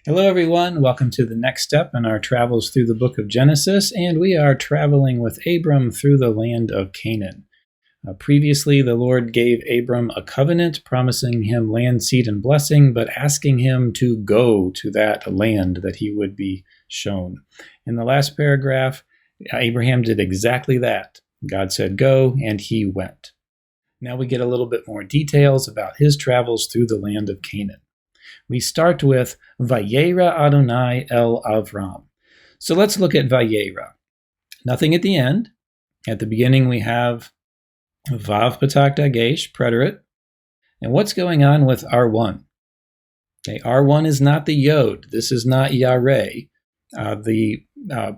Hello, everyone. Welcome to the next step in our travels through the book of Genesis, and we are traveling with Abram through the land of Canaan. Previously, the Lord gave Abram a covenant, promising him land, seed, and blessing, but asking him to go to that land that he would be shown. In the last paragraph, Abraham did exactly that. God said go, and he went. Now we get a little bit more details about his travels through the land of Canaan. We start with Vayera Adonai el Avram. So let's look at Vayera. Nothing at the end. At the beginning, we have Vav Patak Dagesh, preterite. And what's going on with R1? Okay, R1 is not the Yod. This is not Yareh. The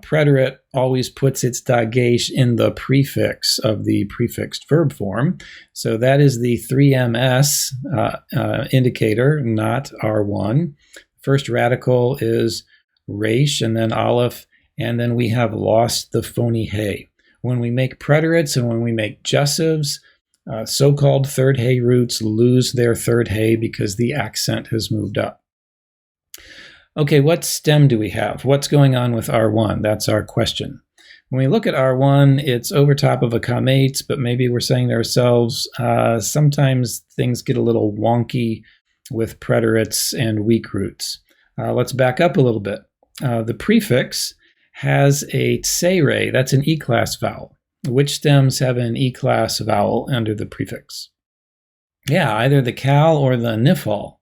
preterite always puts its dagesh in the prefix of the prefixed verb form. So that is the 3ms indicator, not R1. First radical is resh and then aleph, and then we have lost the phony hey. When we make preterites and when we make jussives, so-called third hey roots lose their third hey because the accent has moved up. Okay, what stem do we have? What's going on with R1? That's our question. When we look at R1, it's over top of a kametz, but maybe we're saying to ourselves, sometimes things get a little wonky with preterites and weak roots. Let's back up a little bit. The prefix has a tsere, that's an E-class vowel. Which stems have an E-class vowel under the prefix? Yeah, either the kal or the nifal.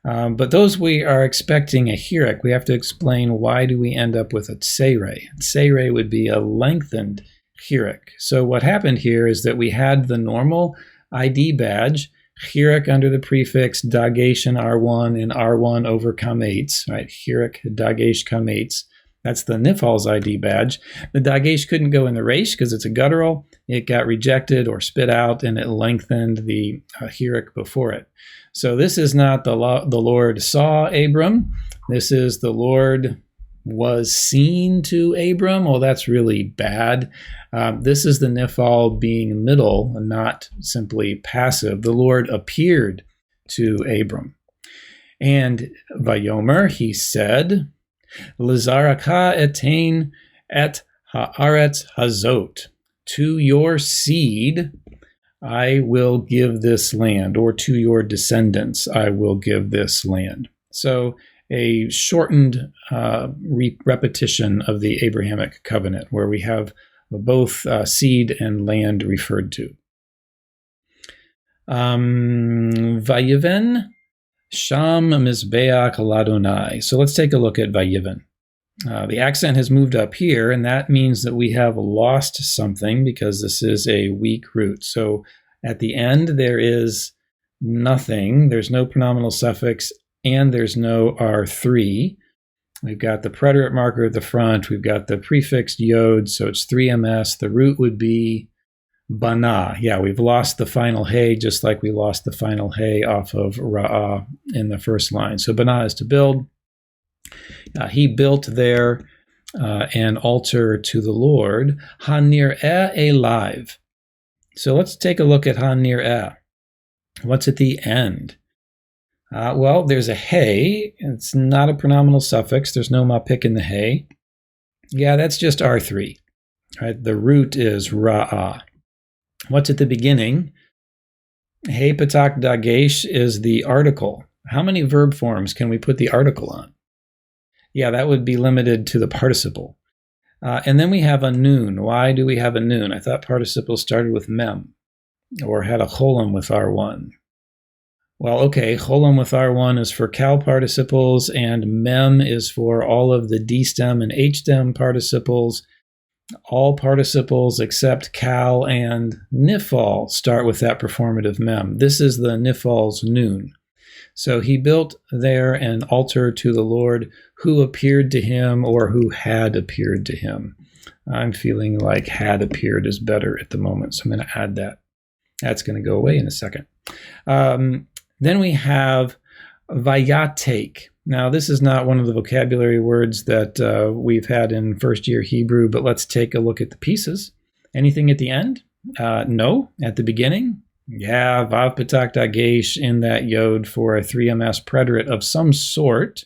But those we are expecting a hirik. We have to explain why do we end up with a tsere. Tsere would be a lengthened hirik. So what happened here is that we had the normal ID badge, hirik under the prefix, dagesh in R1 and R1 over kametz, right? Hirik, dagesh, kametz. That's the nifal's ID badge. The dagesh couldn't go in the resh because it's a guttural. It got rejected or spit out, and it lengthened the hirik before it. So this is not the Lord saw Abram. This is the Lord was seen to Abram. Well, that's really bad. This is the nifal being middle and not simply passive. The Lord appeared to Abram. And Vayomer, he said, Lizaraka etain et haaretz hazot. To your seed I will give this land, or to your descendants I will give this land. So a shortened repetition of the Abrahamic covenant, where we have both seed and land referred to. Vayiven Sham Mizbeach Ladonai. So let's take a look at Vayiven. The accent has moved up here, and that means that we have lost something because this is a weak root. So at the end, there is nothing. There's no pronominal suffix, and there's no R3. We've got the preterite marker at the front. We've got the prefixed yod, so it's 3ms. The root would be bana. Yeah, we've lost the final hey, just like we lost the final hey off of ra'ah in the first line. So bana is to build. He built there an altar to the Lord. Hanir'eh elive. So let's take a look at Hanir'eh. What's at the end? Well, there's a hey. It's not a pronominal suffix. There's no mapik in the hey. Yeah, that's just R3. Right? The root is ra'ah. What's at the beginning? Hey patak dagesh is the article. How many verb forms can we put the article on? Yeah, that would be limited to the participle. And then we have a noon. Why do we have a noon? I thought participles started with mem or had a cholam with R1. Well, okay, cholam with R1 is for kal participles, and mem is for all of the D stem and H stem participles. All participles except kal and nifal start with that performative mem. This is the nifal's noon. So he built there an altar to the Lord who appeared to him, or who had appeared to him. I'm feeling like had appeared is better at the moment, so I'm going to add that. That's going to go away in a second. Then we have vayatek. Now, this is not one of the vocabulary words that we've had in first year Hebrew, but let's take a look at the pieces. Anything at the end? No. At the beginning? Yeah, Vav Patak Dagesh in that yod for a 3ms preterite of some sort.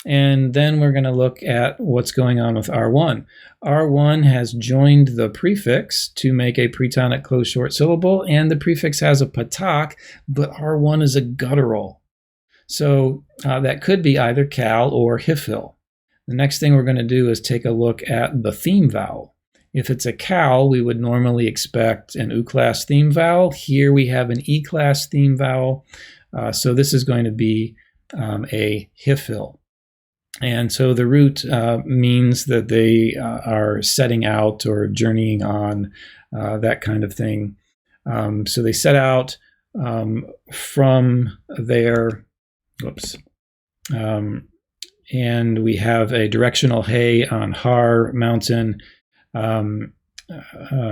And then we're going to look at what's going on with R1. R1 has joined the prefix to make a pretonic closed short syllable, and the prefix has a patak, but R1 is a guttural. So that could be either cal or hifil. The next thing we're going to do is take a look at the theme vowel. If it's a cal, we would normally expect an U-class theme vowel. Here we have an E-class theme vowel. So this is going to be a hifil. And so the root means that they are setting out or journeying on, that kind of thing. So they set out from their, and we have a directional hay on Har mountain.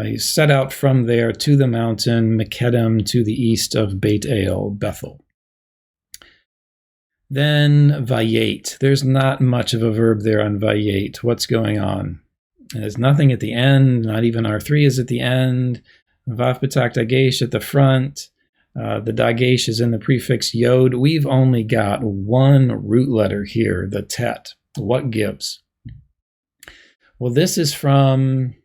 He set out from there to the mountain, Mekedem, to the east of Beit El, Bethel. Then Vayet. There's not much of a verb there on Vayet. What's going on? There's nothing at the end. Not even R3 is at the end. Vav Patak Dagesh at the front. The Dagesh is in the prefix Yod. We've only got one root letter here, the Tet. What gives? Well, this is from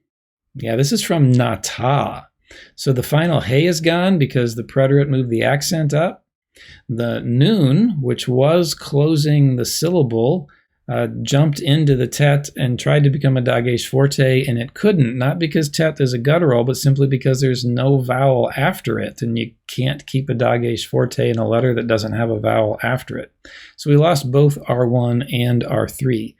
Nata. So the final hey is gone because the preterite moved the accent up. The noon, which was closing the syllable, jumped into the tet and tried to become a dagesh forte, and it couldn't, not because tet is a guttural, but simply because there's no vowel after it, and you can't keep a dagesh forte in a letter that doesn't have a vowel after it. So we lost both R1 and R3.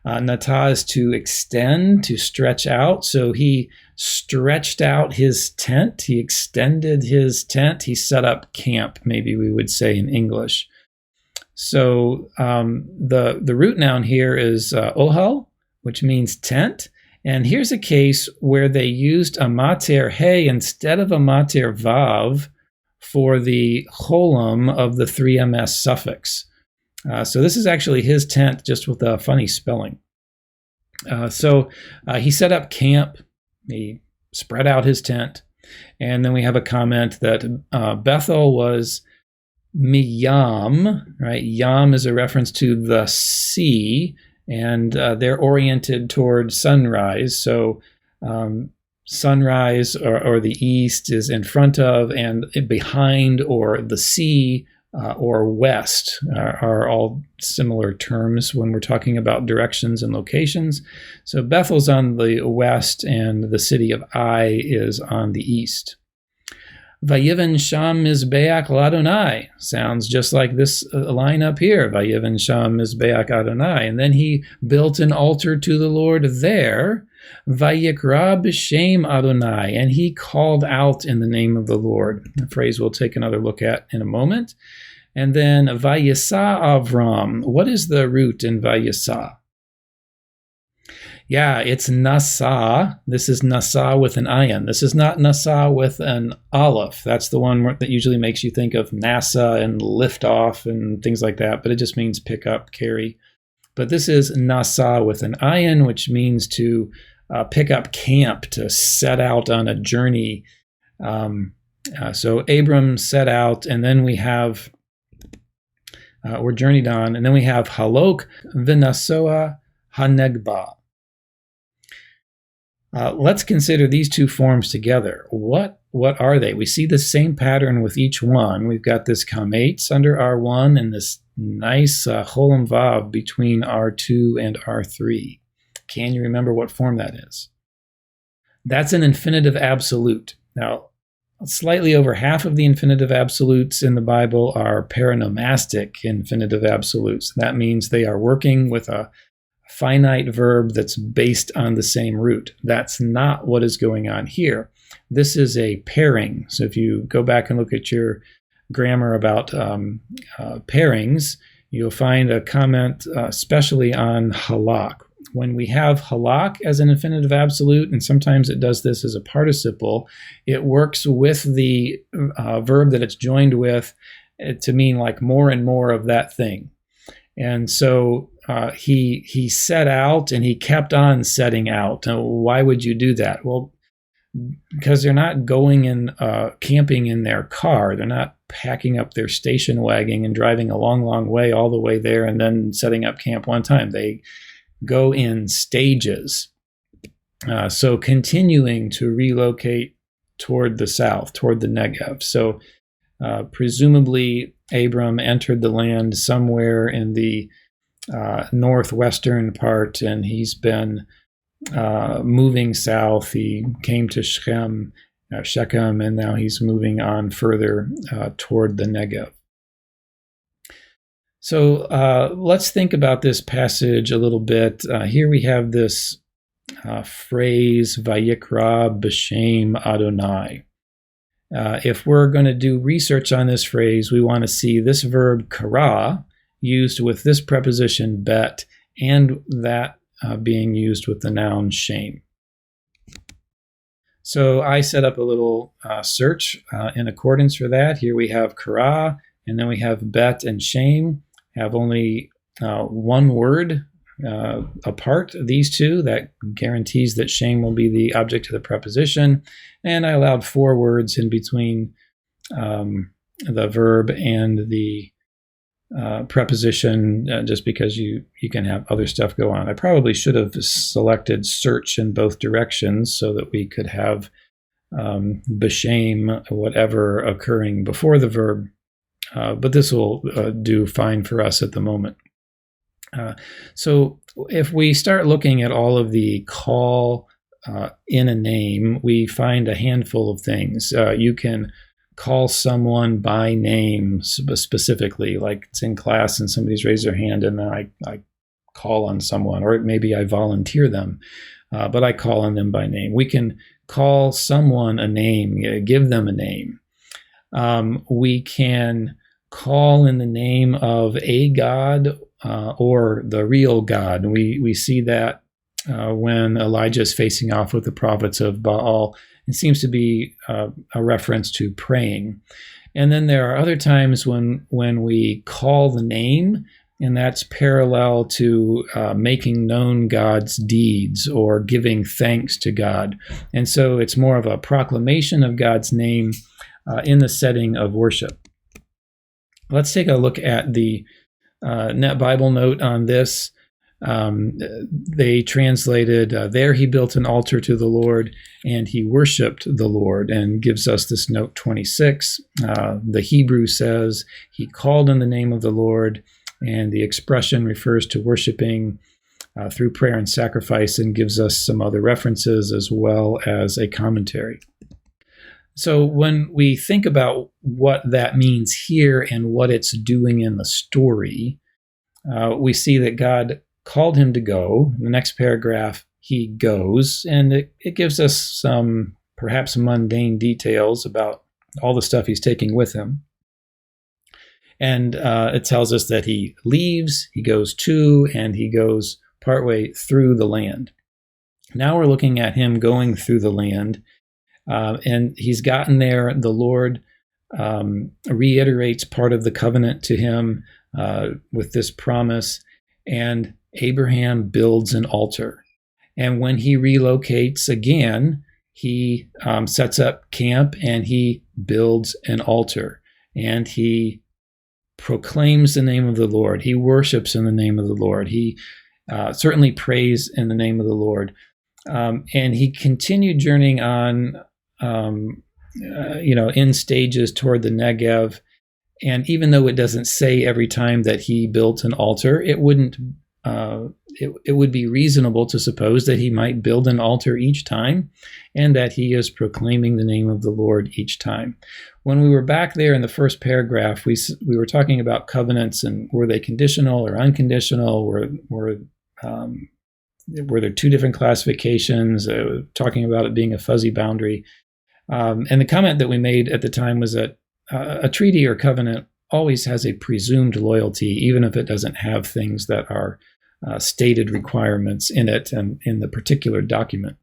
Nata is to extend, to stretch out. So he stretched out his tent. He extended his tent. He set up camp, maybe we would say in English. So the root noun here is ohal, which means tent. And here's a case where they used a mater he instead of a mater vav for the cholam of the 3ms suffix. So this is actually his tent, just with a funny spelling. So he set up camp. He spread out his tent. And then we have a comment that Bethel was miyam, right? Yam is a reference to the sea, and they're oriented toward sunrise. So sunrise or the east is in front of, and behind, or the sea or west are all similar terms when we're talking about directions and locations. So Bethel's on the west, and the city of Ai is on the east. Vayivan Sham Mizbeach Ladonai sounds just like this line up here. Vayivan Sham Mizbeach Adonai. And then he built an altar to the Lord there. Vayikra b'shem Adonai. And he called out in the name of the Lord. A phrase we'll take another look at in a moment. And then Vayisa Avram. What is the root in Vayisa? Yeah, it's Nasa. This is Nasa with an ayin. This is not Nasa with an aleph. That's the one that usually makes you think of NASA and liftoff and things like that, but it just means pick up, carry. But this is Nasa with an ayin, which means to pick up camp, to set out on a journey. So Abram set out, and then we have, we're journeyed on, and then we have Halok v'nasoa hanegba. Let's consider these two forms together. What are they? We see the same pattern with each one. We've got this kametz under R1 and this nice cholam vav between R2 and R3. Can you remember what form that is? That's an infinitive absolute. Now, slightly over half of the infinitive absolutes in the Bible are paronomastic infinitive absolutes. That means they are working with a finite verb that's based on the same root. That's not what is going on here. This is a pairing. So if you go back and look at your grammar about pairings, you'll find a comment especially on halak. When we have halak as an infinitive absolute, and sometimes it does this as a participle, it works with the verb that it's joined with to mean like more and more of that thing. And so he set out, and he kept on setting out. Now, why would you do that? Well, because they're not going and camping in their car. They're not packing up their station wagon and driving a long, long way all the way there and then setting up camp one time. They go in stages. So continuing to relocate toward the south, toward the Negev. So presumably Abram entered the land somewhere in the northwestern part, and he's been moving south. He came to Shechem, and now he's moving on further toward the Negev. So let's think about this passage a little bit. Here we have this phrase, Vayikra b'Shem Adonai. If we're going to do research on this phrase, we want to see this verb kara used with this preposition bet, and that being used with the noun Shem. So I set up a little search in accordance for that. Here we have kara, and then we have bet and Shem. Have only one word apart, these two. That guarantees that Shem will be the object of the preposition. And I allowed 4 words in between the verb and the preposition, just because you can have other stuff go on. I probably should have selected search in both directions so that we could have b'Shem, whatever, occurring before the verb. But this will do fine for us at the moment. So if we start looking at all of the call in a name, we find a handful of things. You can call someone by name specifically, like it's in class and somebody's raised their hand and then I call on someone, or maybe I volunteer them, but I call on them by name. We can call someone a name, give them a name. We can call in the name of a god or the real God. And we see that when Elijah is facing off with the prophets of Baal. It seems to be a reference to praying. And then there are other times when we call the name, and that's parallel to making known God's deeds or giving thanks to God. And so it's more of a proclamation of God's name in the setting of worship. Let's take a look at the Net Bible note on this. They translated, there he built an altar to the Lord, and he worshiped the Lord, and gives us this note 26. The Hebrew says, he called in the name of the Lord, and the expression refers to worshiping through prayer and sacrifice, and gives us some other references as well as a commentary. So when we think about what that means here and what it's doing in the story, we see that God called him to go. In the next paragraph, he goes, and it gives us some perhaps mundane details about all the stuff he's taking with him. And it tells us that he leaves, he goes to, and he goes partway through the land. Now we're looking at him going through the land, and he's gotten there. The Lord reiterates part of the covenant to him with this promise, and Abraham builds an altar. And when he relocates again, he sets up camp and he builds an altar, and he proclaims the name of the Lord. He worships in the name of the Lord. He certainly prays in the name of the Lord. And he continued journeying on, in stages toward the Negev. And even though it doesn't say every time that he built an altar, it would be reasonable to suppose that he might build an altar each time, and that he is proclaiming the name of the Lord each time. When we were back there in the first paragraph, we were talking about covenants, and were they conditional or unconditional? Were there 2 different classifications? Talking about it being a fuzzy boundary. And the comment that we made at the time was that a treaty or covenant always has a presumed loyalty, even if it doesn't have things that are stated requirements in it and in the particular document.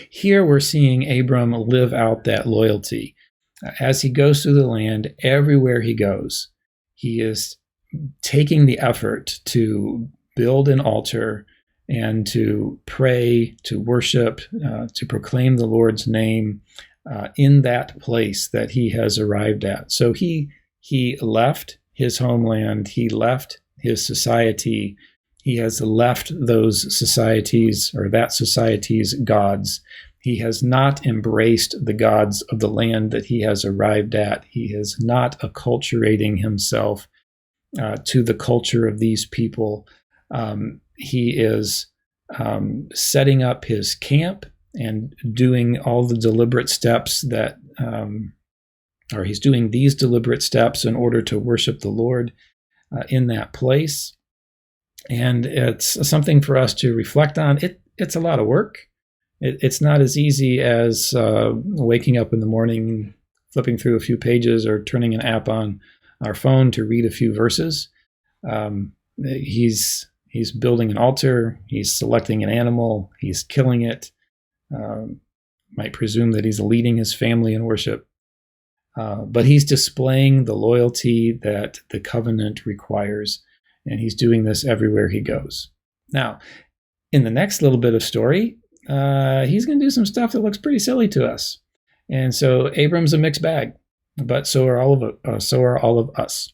Here we're seeing Abram live out that loyalty. As he goes through the land, everywhere he goes, he is taking the effort to build an altar and to pray, to worship, to proclaim the Lord's name, in that place that he has arrived at. So he left his homeland, he left his society, he has left those societies or that society's gods. He has not embraced the gods of the land that he has arrived at. He is not acculturating himself to the culture of these people. He is setting up his camp and doing all the deliberate steps that, or he's doing these deliberate steps in order to worship the Lord in that place. And it's something for us to reflect on. It's a lot of work. It's not as easy as waking up in the morning, flipping through a few pages, or turning an app on our phone to read a few verses. He's building an altar. He's selecting an animal. He's killing it. Might presume that he's leading his family in worship. But he's displaying the loyalty that the covenant requires, and he's doing this everywhere he goes. Now, in the next little bit of story, he's going to do some stuff that looks pretty silly to us. And so Abram's a mixed bag, but so are all of us.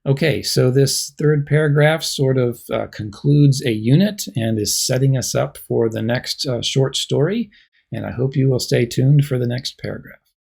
Okay, so this third paragraph sort of concludes a unit and is setting us up for the next short story, and I hope you will stay tuned for the next paragraph.